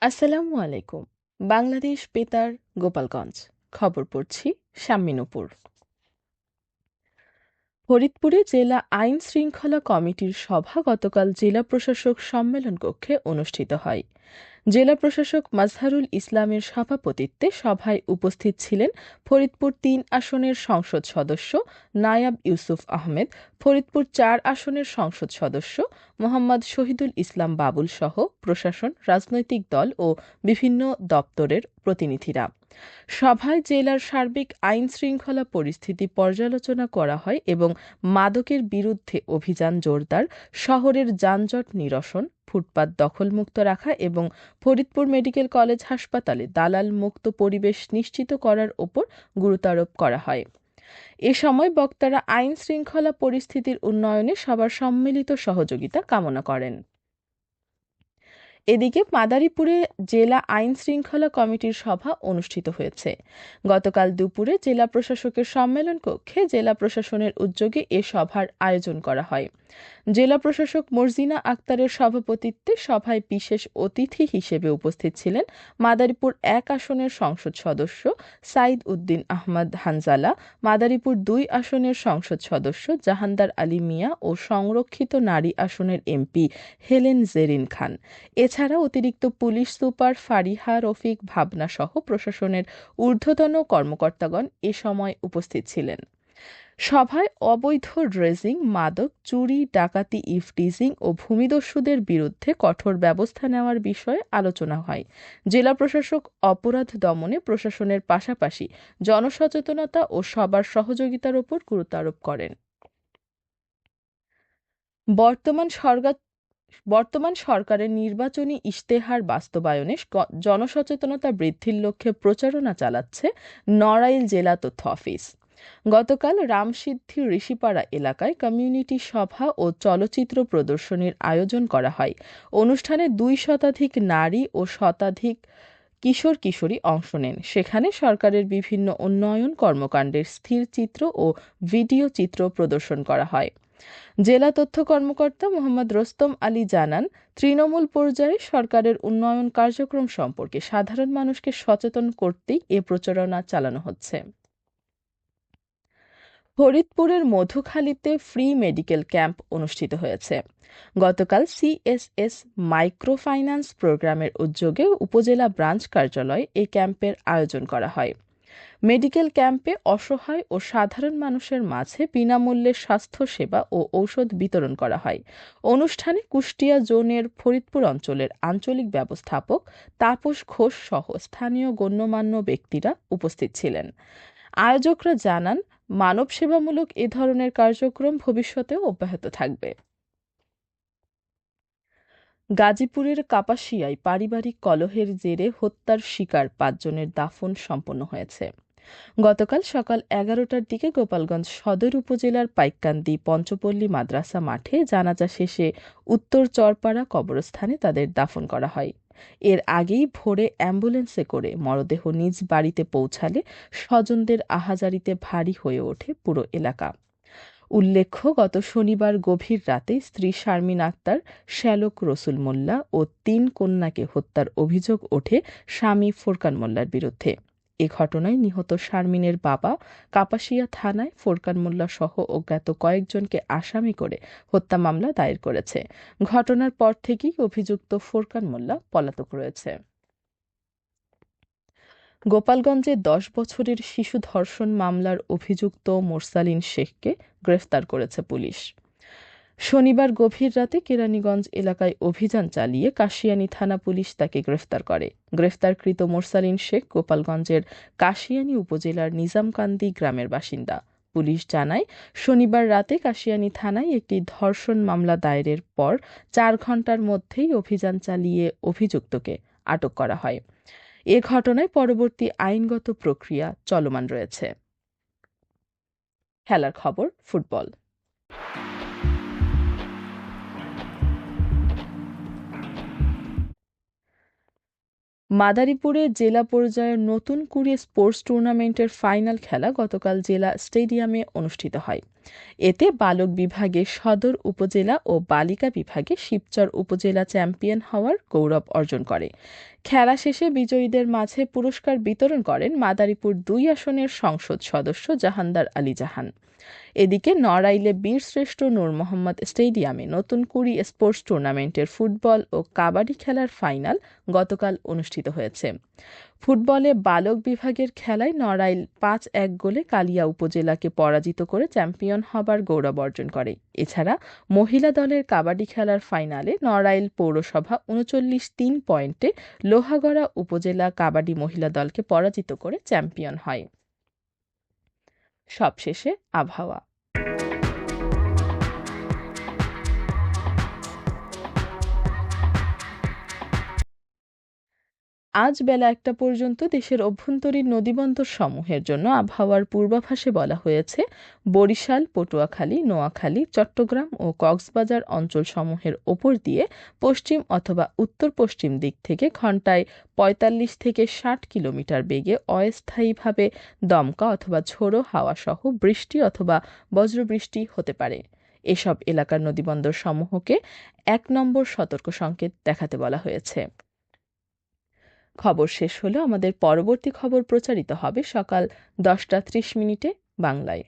আসসালামু আলাইকুম। বাংলাদেশ বেতার, গোপালগঞ্জ। খবর পড়ছি শাম্মী নুপুর। ফরিদপুরে জেলা আইন শৃঙ্খলা কমিটির সভা গতকাল জেলা প্রশাসক সম্মেলন কক্ষে অনুষ্ঠিত হয়। জেলা প্রশাসক মাজহারুল ইসলামের সভাপতিত্বে সভায় উপস্থিত ছিলেন ফরিদপুর ৩ আসনের সংসদ সদস্য নায়াব ইউসুফ আহমেদ, ফরিদপুর ৪ আসনের সংসদ সদস্য মোহাম্মদ শহীদুল ইসলাম বাবুল সহ প্রশাসন, রাজনৈতিক দল ও বিভিন্ন দপ্তরের প্রতিনিধিরা। সভায় জেলার সার্বিক আইন শৃঙ্খলা পরিস্থিতি পর্যালোচনা করা হয় এবং মাদকের বিরুদ্ধে অভিযান জোরদার, শহরের যানজট নিরসন, ফুটপাত দখলমুক্ত রাখা এবং ফরিদপুর মেডিকেল কলেজ হাসপাতালে দালাল মুক্ত পরিবেশ নিশ্চিত করার ওপর গুরুত্বারোপ করা হয়। এ সময় বক্তারা আইন শৃঙ্খলা পরিস্থিতির উন্নয়নে সবার সম্মিলিত সহযোগিতা কামনা করেন। এদিকে মাদারীপুরে জেলা আইন শৃঙ্খলা কমিটির সভা অনুষ্ঠিত হয়েছে। গতকাল দুপুরে জেলা প্রশাসকের সম্মেলন কক্ষে জেলা প্রশাসনের উদ্যোগে এ সভার আয়োজন করা হয়। জেলা প্রশাসক মর্জিনা আক্তারের সভাপতিত্বে সভায় বিশেষ অতিথি হিসেবে উপস্থিত ছিলেন মাদারীপুর ১ আসনের সংসদ সদস্য সাইদ উদ্দিন আহমদ হানজালা, মাদারীপুর ২ আসনের সংসদ সদস্য জাহানদার আলী মিয়া ও সংরক্ষিত নারী আসনের এমপি হেলেন জেরিন খান। এছাড়া অতিরিক্ত পুলিশ সুপার ফারিহা রফিক ভাবনা সহ প্রশাসনের ঊর্ধ্বতন কর্মকর্তাগণ এ সময় উপস্থিত ছিলেন। সভায় অবৈধ ড্রেজিং, মাদক, চুরি, ডাকাতি, ইভটিজিং ও ভূমিদস্যুদের বিরুদ্ধে কঠোর ব্যবস্থা নেওয়ার বিষয়ে আলোচনা হয়। জেলা প্রশাসক অপরাধ দমনে প্রশাসনের পাশাপাশি জনসচেতনতা ও সবার সহযোগিতার উপর গুরুত্ব আরোপ করেন। বর্তমান সরকারের নির্বাচনী ইশতেহার বাস্তবায়নে জনসচেতনতা বৃদ্ধির লক্ষ্যে প্রচারণা চালাচ্ছে নড়াইল জেলা তথ্য অফিস। গতকাল রামসিদ্ধি ঋষিপাড়া এলাকায় কমিউনিটি সভা ও চলচ্চিত্র প্রদর্শনীর আয়োজন করা হয়। অনুষ্ঠানে ২ শতাধিক নারী ও শতাধিক কিশোর কিশোরী অংশ নেন। সেখানে সরকারের বিভিন্ন উন্নয়ন কর্মকাণ্ডের স্থির চিত্র ও ভিডিও চিত্র প্রদর্শন করা হয়। জেলা তথ্য কর্মকর্তা মোহাম্মদ রোস্তম আলী জানান, তৃণমূল পর্যায়ে সরকারের উন্নয়ন কার্যক্রম সম্পর্কে সাধারণ মানুষকে সচেতন করতেই এ প্রচারণা চালানো হচ্ছে। ফরিদপুরের মধুখালীতে ফ্রি মেডিকেল ক্যাম্প অনুষ্ঠিত হয়েছে। গতকাল সিএসএস মাইক্রো ফাইন্যান্স প্রোগ্রামের উদ্যোগে উপজেলা ব্রাঞ্চ কার্যালয়ে এই ক্যাম্পের আয়োজন করা হয়। মেডিকেল ক্যাম্পে অসহায় ও সাধারণ মানুষের মাঝে বিনামূল্যে স্বাস্থ্যসেবা ও ঔষধ বিতরণ করা হয়। অনুষ্ঠানে কুষ্টিয়া জোনের ফরিদপুর অঞ্চলের আঞ্চলিক ব্যবস্থাপক তাপস ঘোষ সহ স্থানীয় গণ্যমান্য ব্যক্তিরা উপস্থিত ছিলেন। আয়োজকরা জানান, মানব সেবামূলক এ ধরনের কার্যক্রম ভবিষ্যতেও অব্যাহত থাকবে। গাজীপুরের কাপাসিয়ায় পারিবারিক কলহের জেরে হত্যার শিকার ৫ জনের দাফন সম্পন্ন হয়েছে। গতকাল সকাল ১১টার দিকে গোপালগঞ্জ সদর উপজেলার পাইককান্দি পঞ্চপল্লী মাদ্রাসা মাঠে জানাজা শেষে উত্তর চরপাড়া কবরস্থানে তাদের দাফন করা হয়। এর আগেই ভোরে অ্যাম্বুলেন্সে করে মরদেহ নিজ বাড়িতে পৌঁছালে স্বজনদের আহাজারিতে ভারী হয়ে ওঠে পুরো এলাকা। উল্লেখ্য, গত শনিবার গভীর রাতে স্ত্রী শারমিন আক্তার, শ্যালক রসুল মোল্লা ও ৩ কন্যাকে হত্যার অভিযোগ ওঠে স্বামী ফোরকান মোল্লার বিরুদ্ধে। এ ঘটনায় নিহত শারমিনের বাবা কাপাসিয়া থানায় ফোরকান মোল্লা সহ অজ্ঞাত কয়েকজনকে আসামি করে হত্যা মামলা দায়ের করেছে। ঘটনার পর থেকেই অভিযুক্ত ফোরকান মোল্লা পলাতক রয়েছে। গোপালগঞ্জে ১০ বছরের শিশু ধর্ষণ মামলার অভিযুক্ত মোরসালিন শেখকে গ্রেফতার করেছে পুলিশ। শনিবার গভীর রাতে কেরানীগঞ্জ এলাকায় অভিযান চালিয়ে কাশিয়ানী থানা পুলিশ তাকে গ্রেফতার করে। গ্রেফতারকৃত মোরসালিন শেখ গোপালগঞ্জের কাশিয়ানী উপজেলার নিজামকান্দি গ্রামের বাসিন্দা। পুলিশ জানায়, শনিবার রাতে কাশিয়ানী থানায় একটি ধর্ষণ মামলা দায়েরের পর ৪ ঘণ্টার মধ্যেই অভিযান চালিয়ে অভিযুক্তকে আটক করা হয়। এ ঘটনায় পরবর্তী আইনগত প্রক্রিয়া চলমান রয়েছে। খেলার খবর, ফুটবল। মাদারীপুরে জেলা পর্যায়ের নতুন কুড়ি স্পোর্টস টুর্নামেন্টের ফাইনাল খেলা গতকাল জেলা স্টেডিয়ামে অনুষ্ঠিত হয়। এতে বালক বিভাগে সদর উপজেলা ও বালিকা বিভাগে শিবচর উপজেলা চ্যাম্পিয়ন হওয়ার গৌরব অর্জন করে। খেলা শেষে বিজয়ীদের মাঝে পুরস্কার বিতরণ করেন মাদারীপুর ২ আসনের সংসদ সদস্য জাহানদার আলী জাহান। এদিকে নড়াইলে বীরশ্রেষ্ঠ নূর মোহাম্মদ স্টেডিয়ামে নতুন কুড়ি স্পোর্টস টুর্নামেন্টের ফুটবল ও কাবাডি খেলার ফাইনাল গতকাল অনুষ্ঠিত হয়েছে। ফুটবলে বালক বিভাগের খেলায় নড়াইল ৫-১ গোলে কালিয়া উপজেলাকে পরাজিত করে চ্যাম্পিয়ন হবার গৌরব অর্জন করে। এছাড়া মহিলা দলের কাবাডি খেলার ফাইনালে নড়াইল পৌরসভা ৩৯ পয়েন্টে লোহাগড়া উপজেলা কাবাডি মহিলা দলকে পরাজিত করে চ্যাম্পিয়ন হয়। সবশেষে আবহাওয়া। আজ বেলা ১টা পর্যন্ত দেশের অভ্যন্তরীণ নদীবন্দর সমূহের জন্য আবহাওয়ার পূর্বাভাসে বলা হয়েছে, বরিশাল, পটুয়াখালী, নোয়াখালী, চট্টগ্রাম ও কক্সবাজার অঞ্চলসমূহের ওপর দিয়ে পশ্চিম অথবা উত্তর পশ্চিম দিক থেকে ঘণ্টায় ৪৫ থেকে ৬০ কিলোমিটার বেগে অস্থায়ীভাবে দমকা অথবা ঝোড়ো হাওয়া সহ বৃষ্টি অথবা বজ্রবৃষ্টি হতে পারে। এসব এলাকার নদীবন্দর সমূহকে ১ নম্বর সতর্ক সংকেত দেখাতে বলা হয়েছে। খবর শেষ হলো। আমাদের পরবর্তী খবর প্রচারিত হবে সকাল ১০টা ৩০ মিনিটে বাংলায়।